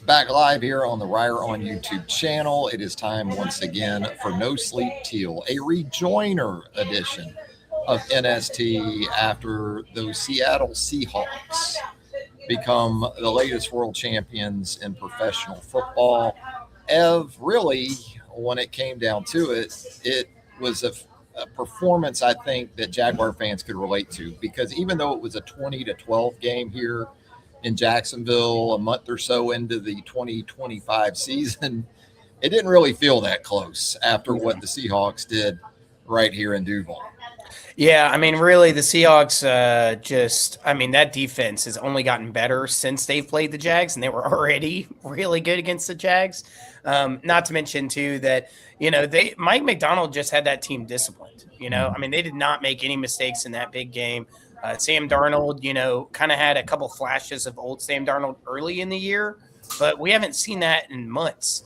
Back live here on the Reier on YouTube channel. It is time once again for No Sleep Teal, a rejoiner edition of NST after those Seattle Seahawks become the latest world champions in professional football. Really, when it came down to it, it was a performance I think that Jaguar fans could relate to, because even though it was a 20-12 game here in Jacksonville a month or so into the 2025 season, it didn't really feel that close after what the Seahawks did right here in Duval. Yeah, I mean, really, the Seahawks that defense has only gotten better since they've played the Jags, and they were already really good against the Jags. Not to mention, too, that, Mike McDonald just had that team disciplined. I mean, they did not make any mistakes in that big game. Sam Darnold, kind of had a couple flashes of old Sam Darnold early in the year, but we haven't seen that in months.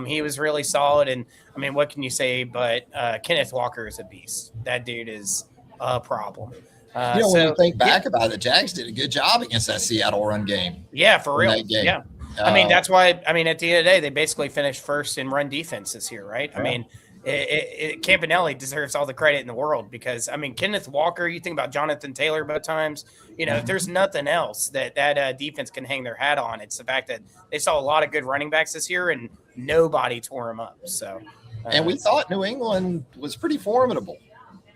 He was really solid. And, I mean, what can you say? But Kenneth Walker is a beast. That dude is a problem. When you think back about it, the Jags did a good job against that Seattle run game. Yeah, for real. Yeah. I mean, that's why, at the end of the day, they basically finished first in run defense this year, right? Yeah. I mean, Campanelli deserves all the credit in the world because, Kenneth Walker, you think about Jonathan Taylor both times, if there's nothing else that defense can hang their hat on, it's the fact that they saw a lot of good running backs this year and nobody tore them up. So, and we thought New England was pretty formidable.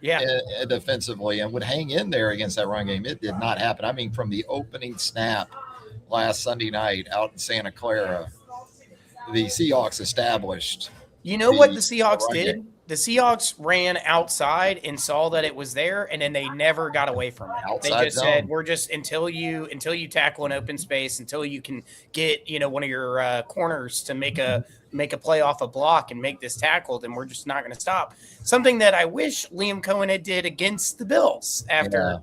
Yeah, defensively, and would hang in there against that run game. It did not happen. I mean, from the opening snap last Sunday night out in Santa Clara, the Seahawks established. You know what the Seahawks did? The Seahawks ran outside and saw that it was there, and then they never got away from it. Outside they just zone. Said, "We're just until you tackle an open space, until you can get one of your corners to make a play off a block and make this tackle, then we're just not going to stop." Something that I wish Liam Cohen had did against the Bills after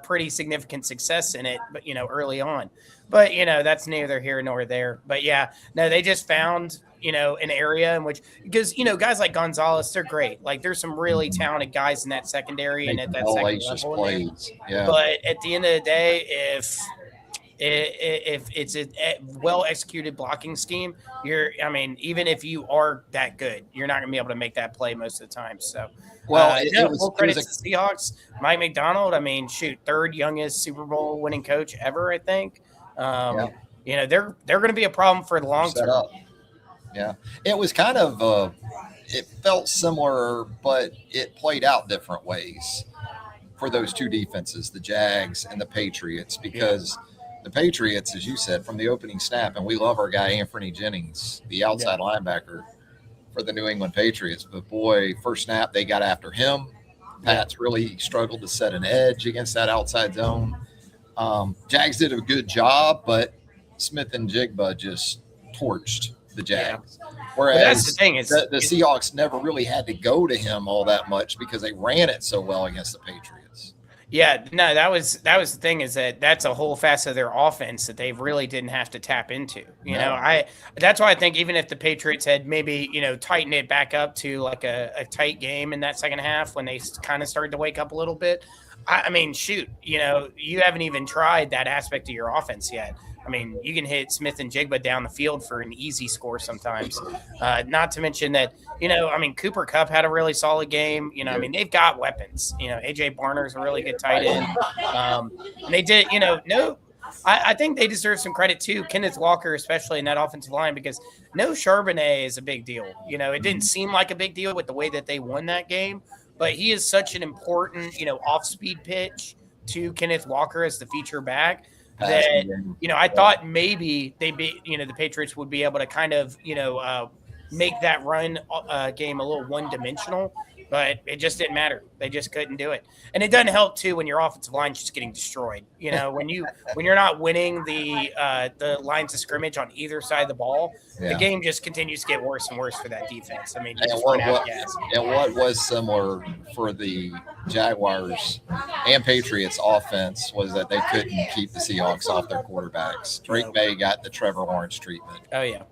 pretty significant success in it, but early on. But that's neither here nor there. But yeah, no, they just found an area in which, because guys like Gonzalez, they're great. Like there's some really talented guys in that secondary and at that second level. Plays. Yeah. But at the end of the day, if it's a well executed blocking scheme, even if you are that good, you're not gonna be able to make that play most of the time. So, full credit to the Seahawks. Mike McDonald, third youngest Super Bowl winning coach ever, I think. They're going to be a problem for the long term. Yeah, it was kind of it felt similar, but it played out different ways for those two defenses, the Jags and the Patriots, because the Patriots, as you said, from the opening snap, and we love our guy Anthony Jennings, the outside linebacker for the New England Patriots, but boy, first snap they got after him. Pats really struggled to set an edge against that outside zone. Jags did a good job, but Smith and Jigba just torched the Jags. Whereas that's the thing, the Seahawks never really had to go to him all that much because they ran it so well against the Patriots. Yeah, no, that was the thing, is that's a whole facet of their offense that they really didn't have to tap into. That's why I think even if the Patriots had maybe tightened it back up to like a tight game in that second half when they kind of started to wake up a little bit, you haven't even tried that aspect of your offense yet. You can hit Smith and Jigba down the field for an easy score sometimes. Not to mention that, Cooper Kupp had a really solid game. They've got weapons. AJ Barner's a really good tight end. And they did, I think they deserve some credit too, Kenneth Walker, especially in that offensive line, because no Charbonnet is a big deal. It didn't seem like a big deal with the way that they won that game, but he is such an important, off-speed pitch to Kenneth Walker as the feature back that, I thought maybe the Patriots would be able to kind of, make that run game a little one-dimensional, but it just didn't matter. They just couldn't do it. And it doesn't help too when your offensive line's just getting destroyed. When you're not winning the lines of scrimmage on either side of the ball, the game just continues to get worse and worse for that defense. What was similar for the Jaguars and Patriots offense was that they couldn't keep the Seahawks off their quarterbacks. Drake May got the Trevor Lawrence treatment. Oh yeah.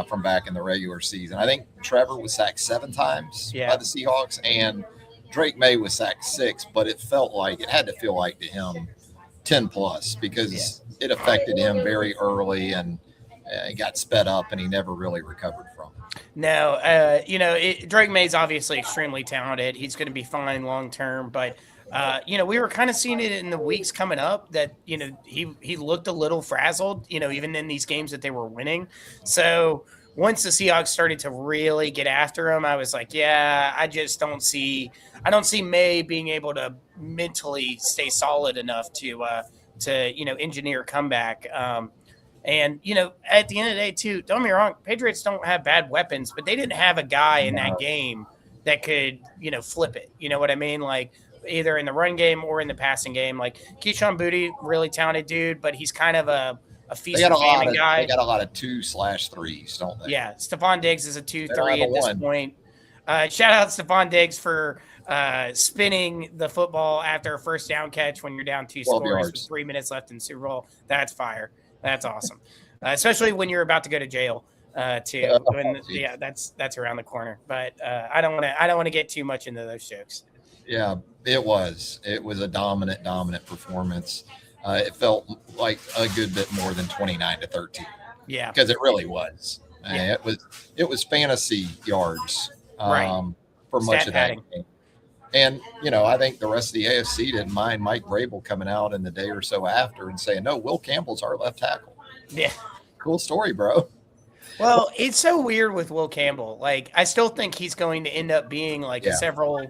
From back in the regular season. I think Trevor was sacked 7 times by the Seahawks, and Drake May was sacked 6, but it had to feel like to him 10 plus because it affected him very early. And he got sped up and he never really recovered from. No, Drake May's obviously extremely talented. He's going to be fine long term, but we were kind of seeing it in the weeks coming up that he looked a little frazzled. Even in these games that they were winning. So once the Seahawks started to really get after him, I was like, yeah, I don't see May being able to mentally stay solid enough to engineer a comeback. And, at the end of the day, too, don't get me wrong, Patriots don't have bad weapons, but they didn't have a guy in that game that could, flip it. You know what I mean? Like, either in the run game or in the passing game. Like, Keyshawn Boutte, really talented dude, but he's kind of a feast and famine guy. They got a lot of 2/3s, don't they? Yeah, Stephon Diggs is a 2-3 at this point. Shout out Stephon Diggs for spinning the football after a first down catch when you're down 2 scores with 3 minutes left in the Super Bowl. That's fire. That's awesome, especially when you're about to go to jail too. That's around the corner. But I don't want to get too much into those jokes. Yeah, it was a dominant performance. It felt like a good bit more than 29-13. Yeah, because it really was. Yeah. It was fantasy yards for much of that game. And, I think the rest of the AFC didn't mind Mike Vrabel coming out in the day or so after and saying, no, Will Campbell's our left tackle. Yeah. Cool story, bro. Well, it's so weird with Will Campbell. Like, I still think he's going to end up being like a several,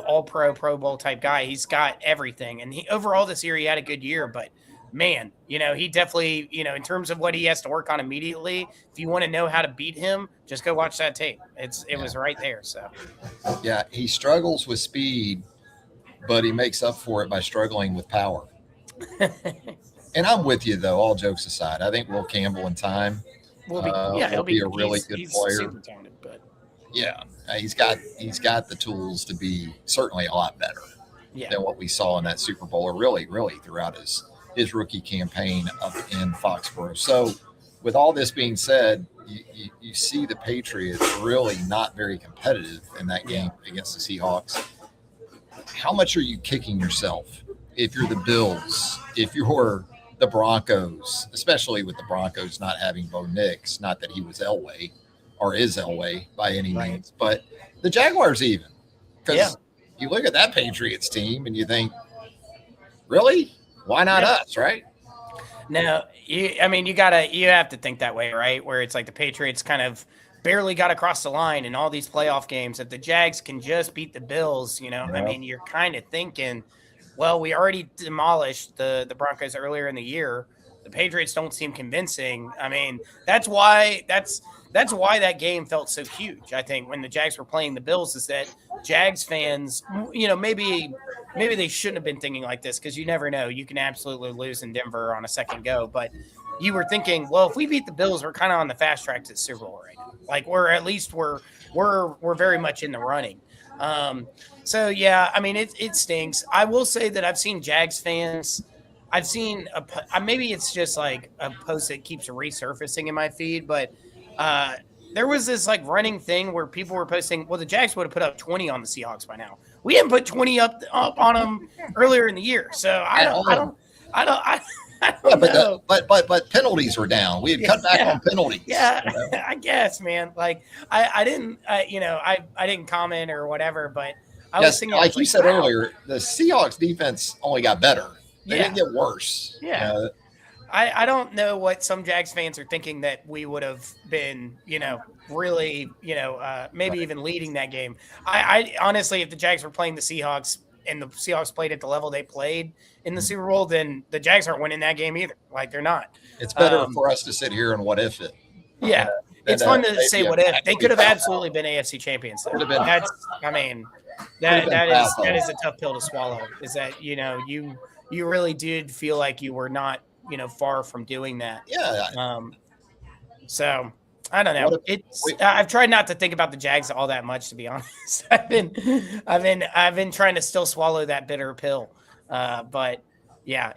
all-pro, Pro Bowl type guy. He's got everything. And overall this year, he had a good year. But, man, he definitely, in terms of what he has to work on immediately, if you want to know how to beat him, just go watch that tape. It was right there. So, yeah, he struggles with speed, but he makes up for it by struggling with power. And I'm with you, though, all jokes aside. I think Will Campbell in time will be a really good player. Super talented, but yeah, he's got the tools to be certainly a lot better than what we saw in that Super Bowl, or really throughout his rookie campaign up in Foxborough. So with all this being said, you see the Patriots really not very competitive in that game against the Seahawks. How much are you kicking yourself if you're the Bills, if you're the Broncos, especially with the Broncos not having Bo Nix, not that he was Elway or is Elway by any means, but the Jaguars even. Because you look at that Patriots team and you think, really? Why not us, right? No, you have to think that way, right? Where it's like the Patriots kind of barely got across the line in all these playoff games. If the Jags can just beat the Bills, you're kind of thinking, well, we already demolished the Broncos earlier in the year. The Patriots don't seem convincing. I mean, that's why that game felt so huge. I think when the Jags were playing the Bills, is that Jags fans, maybe they shouldn't have been thinking like this, because you never know. You can absolutely lose in Denver on a second go, but you were thinking, well, if we beat the Bills, we're kind of on the fast track to the Super Bowl right now. Like we're very much in the running. So yeah, I mean, it stinks. I will say that I've seen Jags fans. I've seen maybe it's just like a post that keeps resurfacing in my feed, but there was this like running thing where people were posting, well, the Jags would have put up 20 on the Seahawks by now. We didn't put 20 up on them earlier in the year, so I don't know. But penalties were down. We had cut back on penalties. Yeah, I guess, man. Like I didn't comment or whatever, but I was thinking, like you said earlier, the Seahawks defense only got better. They didn't get worse. Yeah. I don't know what some Jags fans are thinking that we would have been, really, maybe even leading that game. I honestly, if the Jags were playing the Seahawks and the Seahawks played at the level they played in the Super Bowl, then the Jags aren't winning that game either. Like, they're not. It's better for us to sit here and what if it. Yeah. It's fun to say what if. They could have absolutely been AFC champions. That is a tough pill to swallow, is that, you really did feel like you were not, far from doing that. Yeah. So I don't know. I've tried not to think about the Jags all that much, to be honest. I've been trying to still swallow that bitter pill. But yeah,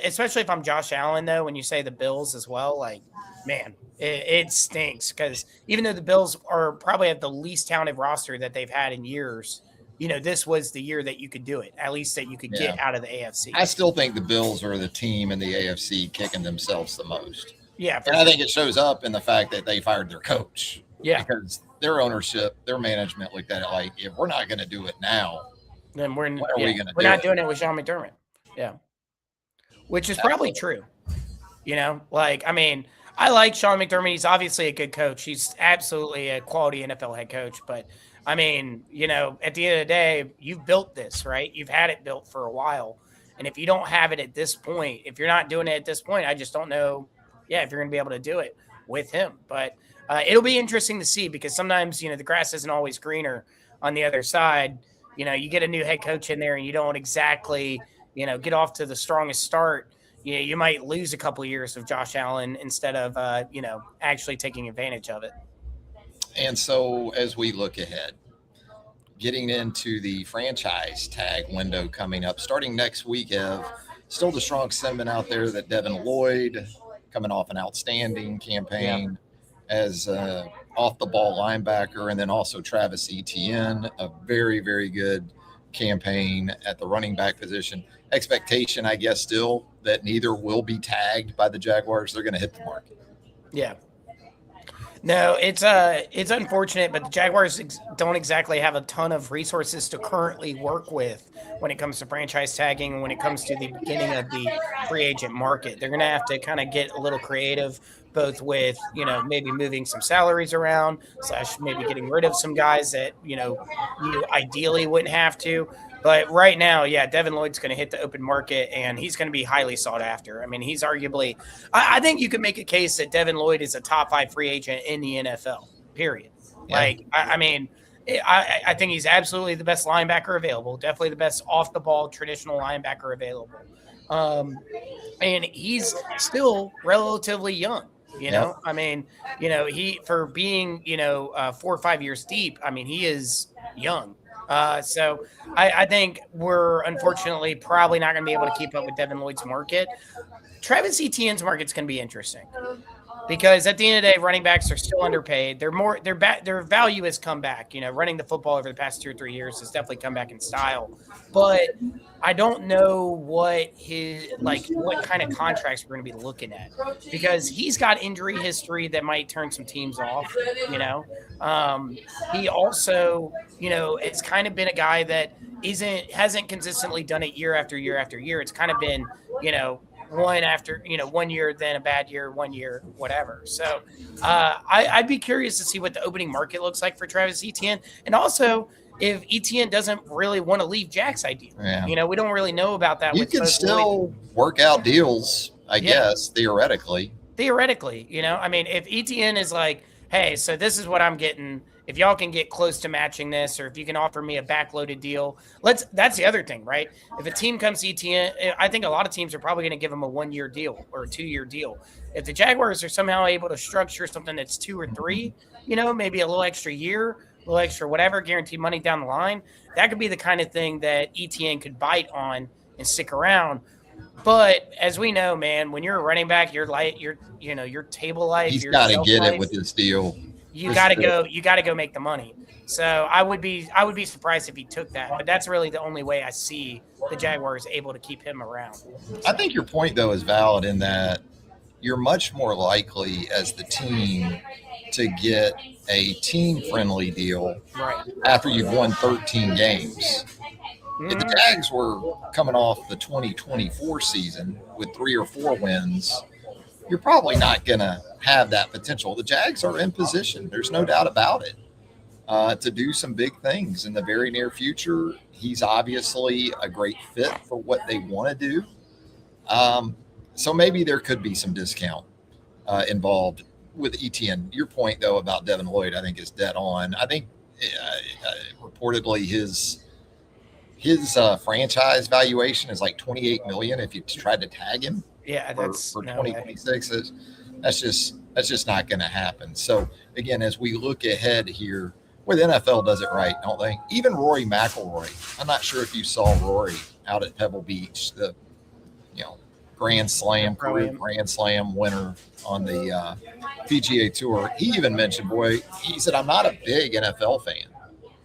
especially if I'm Josh Allen, though, when you say the Bills as well, like, man, it stinks, because even though the Bills are probably have the least talented roster that they've had in years, this was the year that you could do it, at least that you could get out of the AFC. I still think the Bills are the team in the AFC kicking themselves the most. Yeah, And I think it shows up in the fact that they fired their coach. Yeah. Because their ownership, their management looked at it like, if we're not going to do it now, then when are we going to we're do not it? doing it with Sean McDermott. Yeah. Which is probably true. You know, like, I mean, I like Sean McDermott. He's obviously a good coach. He's absolutely a quality NFL head coach. But I mean, you know, at the end of the day, you've built this, right? You've had it built for a while. And if you don't have it at this point, if you're not doing it at this point, I just don't know, if you're going to be able to do it with him. But it'll be interesting to see, because sometimes, you know, the grass isn't always greener on the other side. You know, you get a new head coach in there and you don't exactly, you know, get off to the strongest start. You might lose a couple of years of Josh Allen instead of, you know, actually taking advantage of it. And so as we look ahead, getting into the franchise tag window coming up, starting next week, still the strong sentiment out there that Devin Lloyd, coming off an outstanding campaign as off the ball linebacker, and then also Travis Etienne, a very, very good campaign at the running back position. Expectation, I guess, still that neither will be tagged by the Jaguars. They're going to hit the market. Yeah. No, it's unfortunate, but the Jaguars don't exactly have a ton of resources to currently work with when it comes to franchise tagging and when it comes to the beginning of the free agent market. They're going to have to kind of get a little creative, both with, you know, maybe moving some salaries around / maybe getting rid of some guys that, you know, you ideally wouldn't have to. But right now, Devin Lloyd's going to hit the open market, and he's going to be highly sought after. I mean, he's arguably – I think you could make a case that Devin Lloyd is a top 5 free agent in the NFL, period. Yeah. Like, I mean, I think he's absolutely the best linebacker available, definitely the best off-the-ball traditional linebacker available. And he's still relatively young. You know, I mean, you know, for being, you know, 4 or 5 years deep, I mean, he is young. So I think we're unfortunately probably not going to be able to keep up with Devin Lloyd's market. Travis Etienne's market's going to be interesting because at the end of the day, running backs are still underpaid. Their value has come back. You know, running the football over the past 2 or 3 years has definitely come back in style. But I don't know what kind of contracts we're going to be looking at, because he's got injury history that might turn some teams off. You know, he also, you know, it's kind of been a guy that hasn't consistently done it year after year after year. It's kind of been, you know, 1 year, then a bad year, 1 year, whatever. So I'd be curious to see what the opening market looks like for Travis Etienne. And also, if Etienne doesn't really want to leave Jack's idea, you know, we don't really know about that. You can still work out deals, I guess, theoretically. Theoretically, you know, I mean, if Etienne is like, hey, so this is what I'm getting. If y'all can get close to matching this, or if you can offer me a backloaded deal, that's the other thing, right? If a team comes to Etienne, I think a lot of teams are probably going to give him a 1-year deal or a 2-year deal. If the Jaguars are somehow able to structure something that's 2 or 3, you know, maybe a little extra year, a little extra whatever, guaranteed money down the line, that could be the kind of thing that Etienne could bite on and stick around. But as we know, man, when you're a running back, your table life, he's got to get it with this deal. You got to go make the money. So I would be surprised if he took that, but that's really the only way I see the Jaguars able to keep him around. I think your point though is valid in that you're much more likely as the team to get a team-friendly deal after you've won 13 games. If the Jags were coming off the 2024 season with 3 or 4 wins, you're probably not going to have that potential. The Jags are in position, there's no doubt about it, to do some big things in the very near future. He's obviously a great fit for what they want to do. So maybe there could be some discount involved with Etienne. Your point, though, about Devin Lloyd, I think is dead on. I think reportedly his franchise valuation is like $28 million if you tried to tag him. Yeah, that's for 2026. That's just not going to happen. So again, as we look ahead here, where the NFL does it right, don't they? Even Rory McIlroy. I'm not sure if you saw Rory out at Pebble Beach, the Grand Slam winner on the PGA Tour. He even mentioned, he said, I'm not a big NFL fan,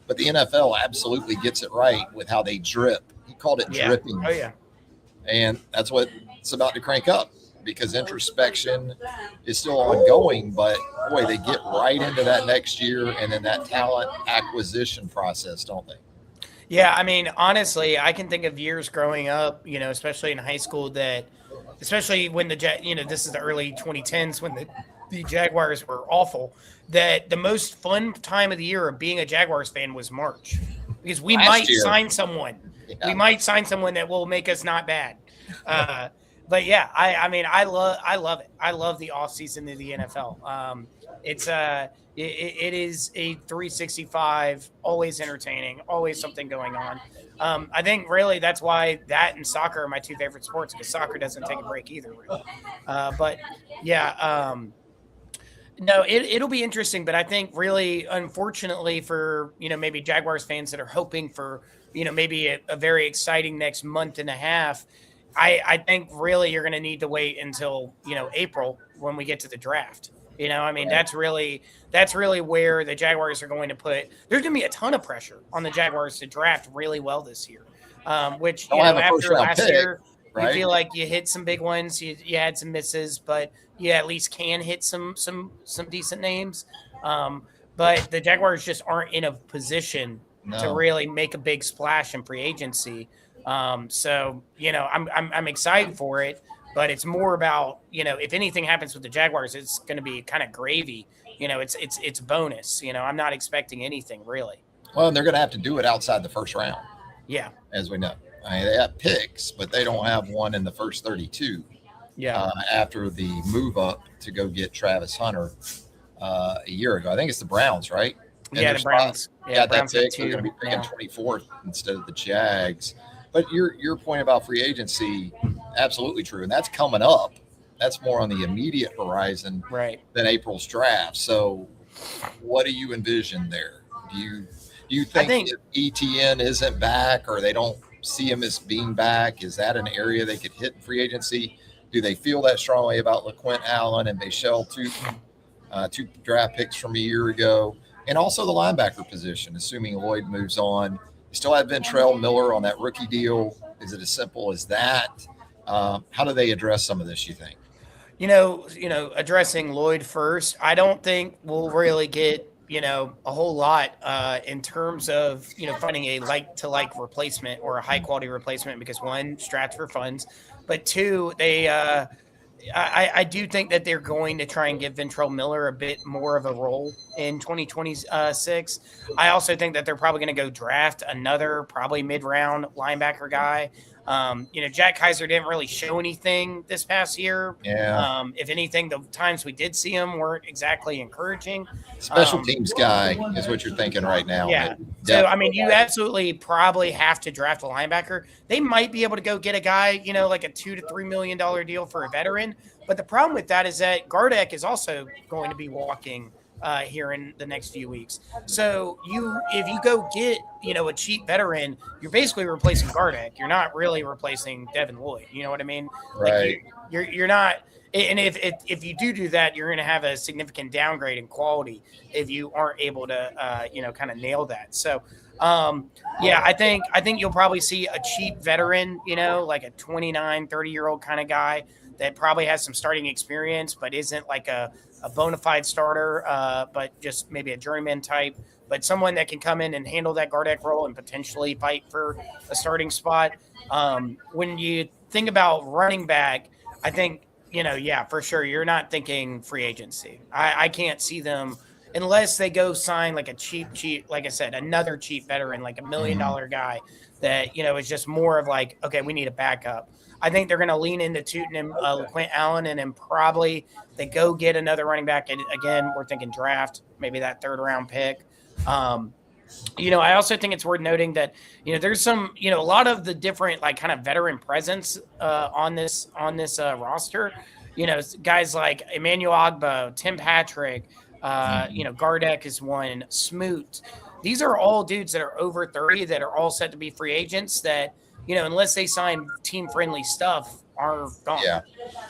but the NFL absolutely gets it right with how they drip. He called it dripping. Oh yeah. And that's what it's about to crank up. because introspection is still ongoing, but boy, they get right into that next year and then that talent acquisition process, don't they? Yeah, I mean, honestly, I can think of years growing up, especially in high school that, especially when this is the early 2010s when the Jaguars were awful, that the most fun time of the year of being a Jaguars fan was March because we Last might year, sign someone. We yeah, might sign someone that will make us not bad. Uh, but yeah, I mean, I love it. I love the offseason of the NFL. It's it is a 365, always entertaining, always something going on. I think really that's why that and soccer are my two favorite sports because soccer doesn't take a break either. Really. But yeah, no, it'll be interesting. But I think really, unfortunately for maybe Jaguars fans that are hoping for maybe a very exciting next month and a half, I think really you're going to need to wait until April when we get to the draft. I mean, right. that's really where the Jaguars are going to put. There's going to be a ton of pressure on the Jaguars to draft really well this year. Which Don't have a first after round last pick, year, you right? feel like you hit some big ones. You had some misses, but you at least can hit some decent names. But the Jaguars just aren't in a position to No. really make a big splash in free agency. So I'm excited for it. But it's more about, if anything happens with the Jaguars, it's going to be kind of gravy. It's bonus. I'm not expecting anything really. Well, and they're going to have to do it outside the first round, Yeah. as we know. I mean, they have picks, but they don't have one in the first 32 Yeah. after the move up to go get Travis Hunter a year ago. I think it's the Browns, right? And Yeah. their The Browns. spot Yeah. got that Browns pick. have They're going to two be picking now. 24th instead of the Jags. But your point about free agency, absolutely true. And that's coming up. That's more on the immediate horizon Right. than April's draft. So what do you envision there? Do you I think think if ETN isn't back or they don't see him as being back, is that an area they could hit in free agency? Do they feel that strongly about LaQuint Allen and Michelle Tootin, two draft picks from a year ago? And also the linebacker position, assuming Lloyd moves on. You still have Ventrell Miller on that rookie deal. Is it as simple as that? How do they address some of this, you think? addressing Lloyd first, I don't think we'll really get, a whole lot in terms of, finding a like to like replacement or a high quality replacement because one, strapped for funds, but two, I do think that they're going to try and give Ventrell Miller a bit more of a role in 2026. I also think that they're probably going to go draft another probably mid-round linebacker guy. Jack Kaiser didn't really show anything this past year. Yeah. If anything, the times we did see him weren't exactly encouraging. Special teams guy is what you're thinking right now. Yeah. But So, I mean, you absolutely probably have to draft a linebacker. They might be able to go get a guy, like a $2 to $3 million deal for a veteran. But the problem with that is that Gardeck is also going to be walking here in the next few weeks. So if you go get, a cheap veteran, you're basically replacing Gardeck. You're not really replacing Devin Lloyd. You know what I mean? Right. Like you're not. And if you do that, you're going to have a significant downgrade in quality if you aren't able to, kind of nail that. So, I think you'll probably see a cheap veteran, like a 29, 30-year-old kind of guy that probably has some starting experience, but isn't like a bona fide starter, but just maybe a journeyman type, but someone that can come in and handle that Gardeck role and potentially fight for a starting spot. When you think about running back, I think, for sure, you're not thinking free agency. I can't see them unless they go sign like a cheap, like I said, another cheap veteran, like $1 million guy that, is just more of like, okay, we need a backup. I think they're going to lean into Tootin and LaQuint Allen, and then probably they go get another running back. And again, we're thinking draft, maybe that third round pick. I also think it's worth noting that, there's some, a lot of the different like kind of veteran presence on this roster. Guys like Emmanuel Ogbo, Tim Patrick, Gardeck is one, Smoot. These are all dudes that are over 30 that are all set to be free agents that, unless they sign team-friendly stuff, are gone. Yeah.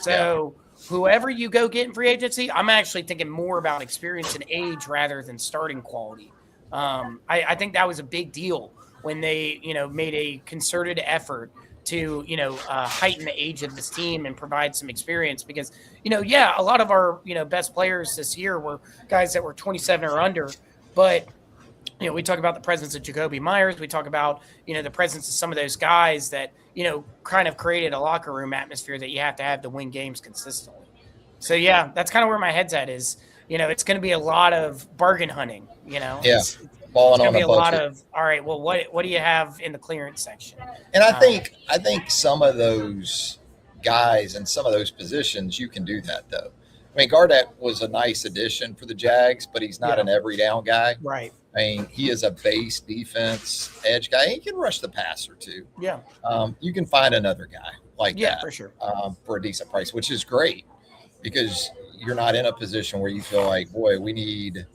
So whoever you go get in free agency, I'm actually thinking more about experience and age rather than starting quality. I think that was a big deal when they, made a concerted effort to, heighten the age of this team and provide some experience because, a lot of our, best players this year were guys that were 27 or under, but we talk about the presence of Jacoby Myers. We talk about, the presence of some of those guys that, kind of created a locker room atmosphere that you have to win games consistently. So, yeah, that's kind of where my head's at is, it's going to be a lot of bargain hunting, Yeah. It's Balling going on to be a a lot budget. of, all right, well, what do you have in the clearance section? And I think some of those guys and some of those positions you can do that though. I mean, Garnett was a nice addition for the Jags, but he's not Yeah. an every down guy. Right. I mean, he is a base defense edge guy. He can rush the passer too. Yeah. You can find another guy like Yeah, that for sure. For a decent price, which is great because you're not in a position where you feel like, boy, we need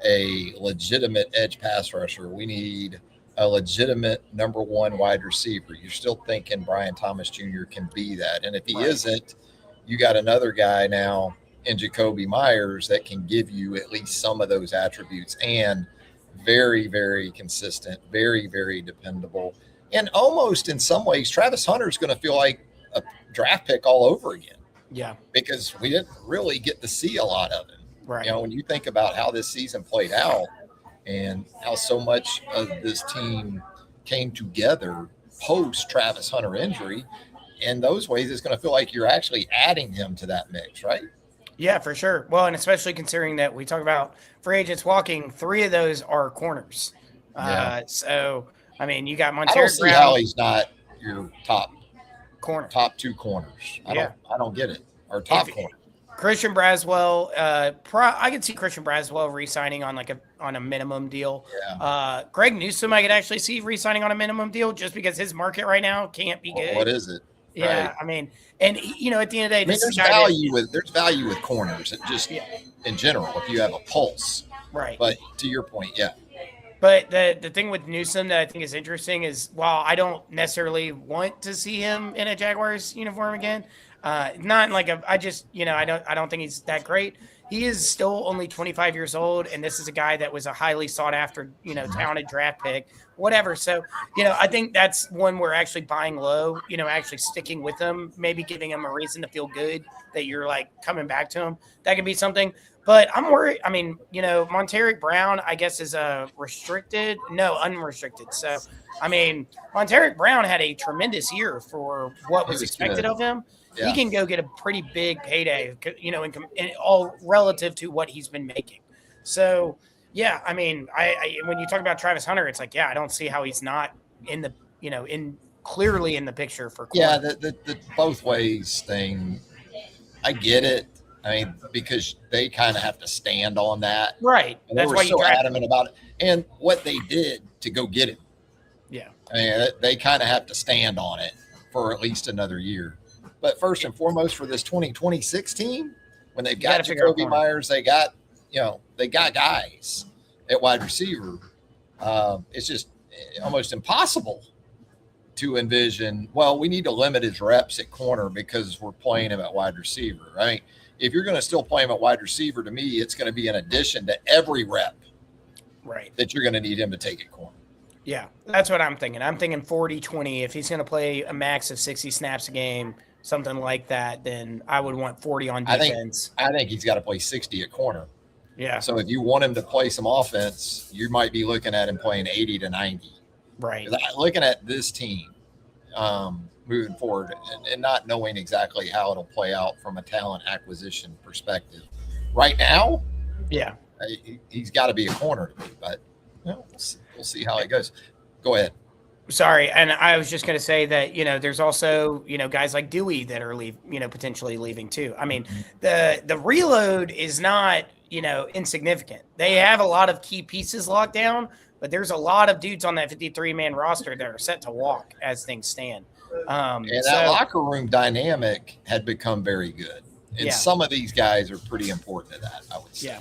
a legitimate edge pass rusher. We need a legitimate number one wide receiver. You're still thinking Brian Thomas Jr. can be that. And if he Right. isn't, you got another guy now in Jacoby Myers that can give you at least some of those attributes and very, very consistent, very, very dependable. And almost in some ways, Travis Hunter is going to feel like a draft pick all over again Yeah. because we didn't really get to see a lot of him. Right. When you think about how this season played out and how so much of this team came together post Travis Hunter injury, in those ways, it's going to feel like you're actually adding him to that mix, right? Yeah, for sure. Well, and especially considering that we talk about free agents walking, 3 of those are corners. Yeah. So, I mean, you got I don't Montero see how Brown he's not your corner. top 2 corners. I don't get it. Or top corner. Christian Braswell, I could see Christian Braswell re-signing on on a minimum deal. Yeah. Greg Newsome, I could actually see re-signing on a minimum deal just because his market right now can't be good. What is it? Yeah, Right. I mean, and at the end of the day, there's value with corners. It just in general, if you have a pulse. Right. But to your point, yeah. But the thing with Newsome that I think is interesting is while I don't necessarily want to see him in a Jaguars uniform again, not like I don't think he's that great. He is still only 25 years old, and this is a guy that was a highly sought after, talented draft pick, whatever. So, I think that's one we're actually buying low, actually sticking with him, maybe giving him a reason to feel good that you're like coming back to him. That could be something. But I'm worried. I mean, Montero Brown, I guess, is unrestricted. So, I mean, Montero Brown had a tremendous year for what was expected of him. Yeah. He can go get a pretty big payday, in all relative to what he's been making. So, yeah, I mean, I when you talk about Travis Hunter, it's like, yeah, I don't see how he's not in the, clearly in the picture for corner. Yeah, the both ways thing, I get it. I mean, because they kind of have to stand on that. Right. And that's why you so adamant about it. And what they did to go get him. Yeah. I mean, they kind of have to stand on it for at least another year. But first and foremost, for this 2026 team, when they've got Jacoby Myers, they got guys at wide receiver. It's just almost impossible to envision, well, we need to limit his reps at corner because we're playing him at wide receiver, right? If you're going to still play him at wide receiver, to me, it's going to be in addition to every rep that you're going to need him to take at corner. Yeah, that's what I'm thinking. I'm thinking 40-20. If he's going to play a max of 60 snaps a game, something like that, then I would want 40 on defense. I think he's got to play 60 at corner. Yeah. So if you want him to play some offense, you might be looking at him playing 80 to 90. Right. Looking at this team moving forward and not knowing exactly how it'll play out from a talent acquisition perspective. Right now, yeah, he's got to be a corner to me, but we'll see how it goes. Go ahead. Sorry, and I was just going to say that there's also guys like Dewey that are potentially leaving too. I mean, the reload is not insignificant. They have a lot of key pieces locked down, but there's a lot of dudes on that 53-man roster that are set to walk as things stand. That locker room dynamic had become very good, and some of these guys are pretty important to that, I would say. Yeah.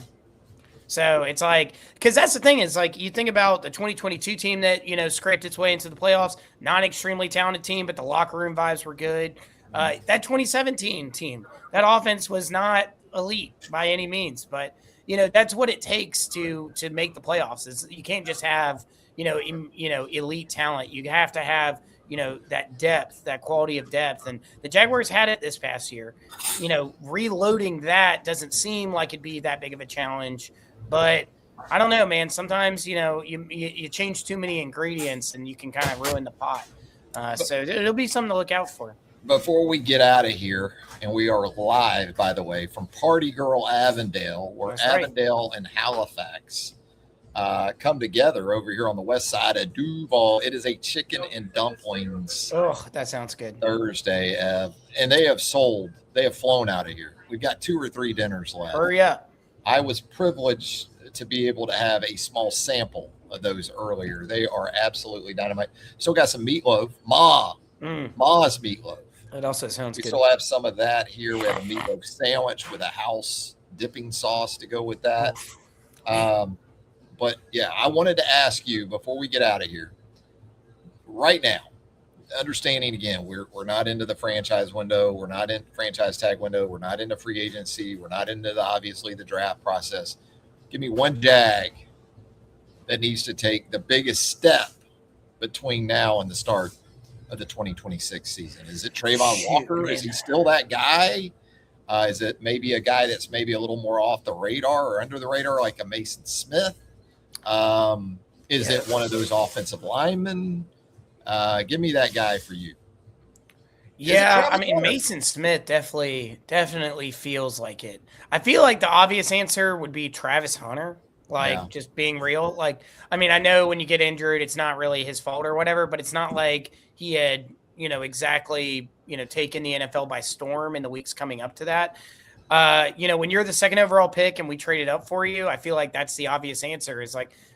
So it's like, because that's the thing is like you think about the 2022 team that scraped its way into the playoffs, not extremely talented team, but the locker room vibes were good. That 2017 team, that offense was not elite by any means, but that's what it takes to make the playoffs. Is you can't just have elite talent. You have to have that depth, that quality of depth. And the Jaguars had it this past year. Reloading that doesn't seem like it'd be that big of a challenge, but I don't know, man. Sometimes, you change too many ingredients and you can kind of ruin the pot. So it'll be something to look out for. Before we get out of here, and we are live, by the way, from Party Girl Avondale, where That's right. Avondale and Halifax come together over here on the west side of Duval. It is a chicken and dumplings Oh, that sounds good. Thursday, and they have flown out of here. We've got 2 or 3 dinners left. Hurry up. I was privileged to be able to have a small sample of those earlier. They are absolutely dynamite. Still got some meatloaf, Ma's meatloaf. It also sounds We good. still have some of that here. We have a meatloaf sandwich with a house dipping sauce to go with that. But yeah, I wanted to ask you before we get out of here, right now, understanding again, we're not into the franchise window. We're not in franchise tag window. We're not into free agency. We're not into obviously the draft process. Give me one Jag that needs to take the biggest step between now and the start of the 2026 season. Is it Trayvon Walker? Man. Is he still that guy? Is it maybe a guy that's maybe a little more off the radar or under the radar, like a Mason Smith? Is it one of those offensive linemen? Give me that guy for you. Yeah, I mean, Mason Smith definitely feels like it. I feel like the obvious answer would be Travis Hunter, just being real. I mean, I know when you get injured, it's not really his fault or whatever, but it's not like he had, exactly, taken the NFL by storm in the weeks coming up to that. When you're the second overall pick and we traded up for you, I feel like that's the obvious answer is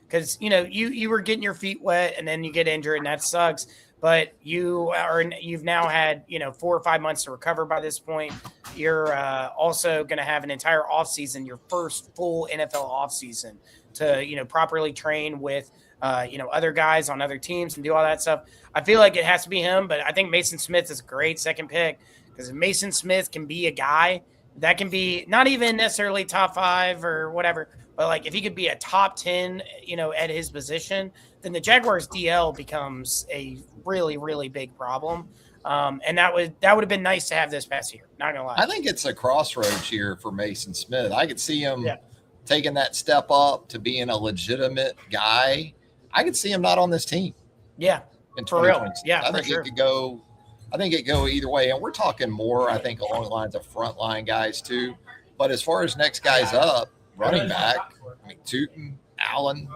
because, you were getting your feet wet and then you get injured and that sucks. But you've now had 4 or 5 months to recover by this point. You're also going to have an entire offseason, your first full NFL offseason to properly train with other guys on other teams and do all that stuff. I feel like it has to be him, but I think Mason Smith is a great second pick because Mason Smith can be a guy that can be not even necessarily top 5 or whatever, but if he could be a top 10, at his position, then the Jaguars DL becomes a really, really big problem. And that would have been nice to have this past year. Not gonna lie. I think it's a crossroads here for Mason Smith. I could see him taking that step up to being a legitimate guy. I could see him not on this team. Yeah, for real. Yeah, I think it could go. I think it go either way, and we're talking more. I think along the lines of frontline guys too. But as far as next guys up, running back, I mean Tootin, Allen,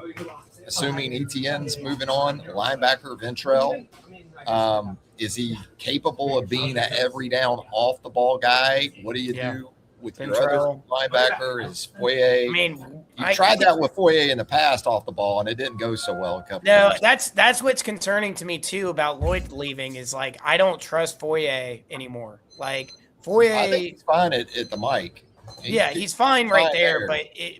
assuming Etienne's moving on, linebacker Ventrell. Is he capable of being an every down off the ball guy? What do you do with your other linebacker? Is Foye? I mean, you tried that with Foye in the past off the ball, and it didn't go so well. That's what's concerning to me too about Lloyd leaving is I don't trust Foye anymore. Foye, I think he's fine at the mic. He's fine right there,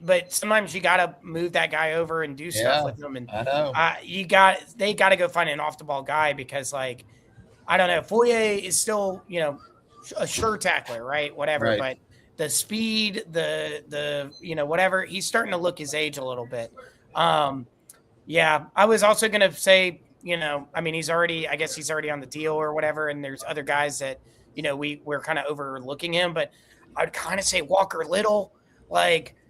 but sometimes you got to move that guy over and do stuff with him. And I know they got to go find an off the ball guy because I don't know. Foye is still a sure tackler, right? Whatever, right. But the speed, the whatever, he's starting to look his age a little bit. I was also gonna say I mean he's already on the deal or whatever, and there's other guys that we're kind of overlooking him, but I'd kind of say Walker Little,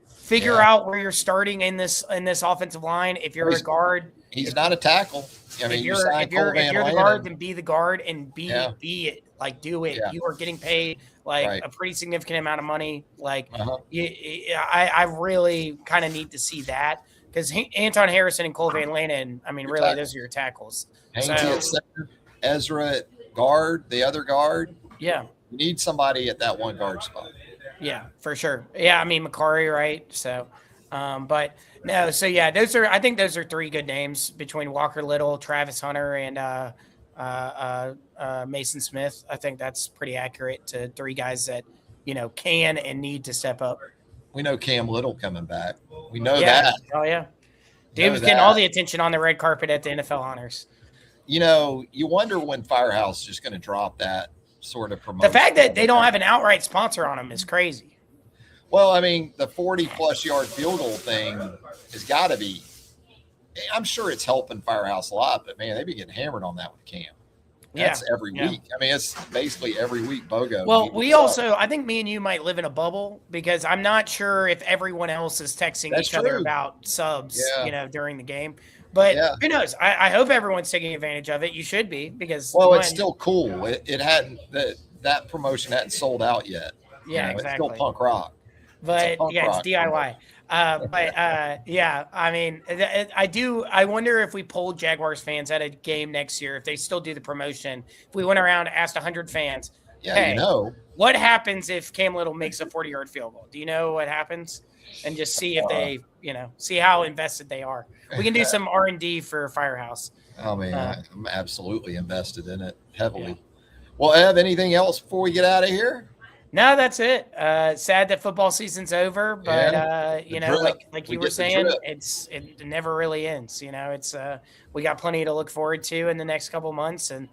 figure out where you're starting in this offensive line. If you're a guard, he's not a tackle. I mean, if you're the guard, then be the guard and be it. Do it. Yeah. You are getting paid a pretty significant amount of money. I really kind of need to see that because Anton Harrison and Cole Van Lanen, I mean, really, those are your tackles. Hainsey at center, Ezra at guard, the other guard. Yeah. You need somebody at that one guard spot. Yeah, for sure. Yeah, I mean McCarry, right? So, but no. So yeah, I think those are 3 good names between Walker Little, Travis Hunter, and Mason Smith. I think that's pretty accurate to 3 guys that can and need to step up. We know Cam Little coming back. We know that. Oh yeah, dude was getting all the attention on the red carpet at the NFL honors. You wonder when Firehouse is just going to drop that sort of promotion. The fact that they don't have an outright sponsor on them is crazy. Well, I mean, the 40-plus yard field goal thing has got to be – I'm sure it's helping Firehouse a lot, but, man, they've been getting hammered on that with Cam. That's every Yeah. week. I mean, it's basically every week, BOGO. Well, we also, I think me and you might live in a bubble because I'm not sure if everyone else is texting That's each other true. about subs, Yeah. during the game. But Yeah. who knows? I hope everyone's taking advantage of it. You should be because Well, it's still cool. It hadn't that promotion hadn't sold out yet. Yeah, exactly. It's still punk rock. But it's DIY. Yeah, I mean, I wonder if we polled Jaguars fans at a game next year, if they still do the promotion, if we went around and asked 100 fans, Yeah, hey, what happens if Cam Little makes a 40-yard field goal? Do you know what happens? And just see if they, see how invested they are. We can do some R&D for Firehouse. Oh, man, I'm absolutely invested in it heavily. Yeah. Well, Ev, anything else before we get out of here? No, that's it. Sad that football season's over, but like you were saying, it never really ends. It's we got plenty to look forward to in the next couple months, and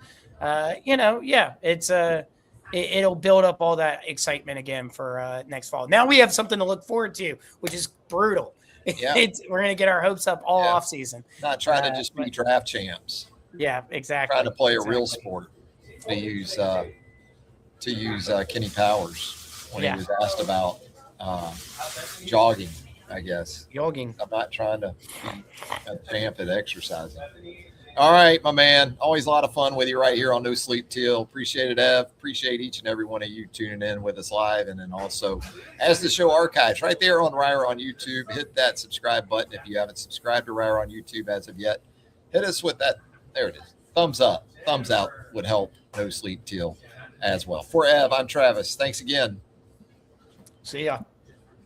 it'll build up all that excitement again for next fall. Now we have something to look forward to, which is brutal. Yeah. We're gonna get our hopes up all off season. Not trying to just be draft champs. Yeah, exactly. Trying to play a real sport. To use Kenny Powers when he was asked about jogging, I guess. Jogging. I'm not trying to be a champ at exercising. All right, my man. Always a lot of fun with you right here on No Sleep Till. Appreciate it, Ev. Appreciate each and every one of you tuning in with us live. And then also, as the show archives, right there on Reier on YouTube, hit that subscribe button if you haven't subscribed to Reier on YouTube as of yet. Hit us with that. There it is. Thumbs up. Thumbs out would help No Sleep Till as well. For Ev, I'm Travis. Thanks again. See ya.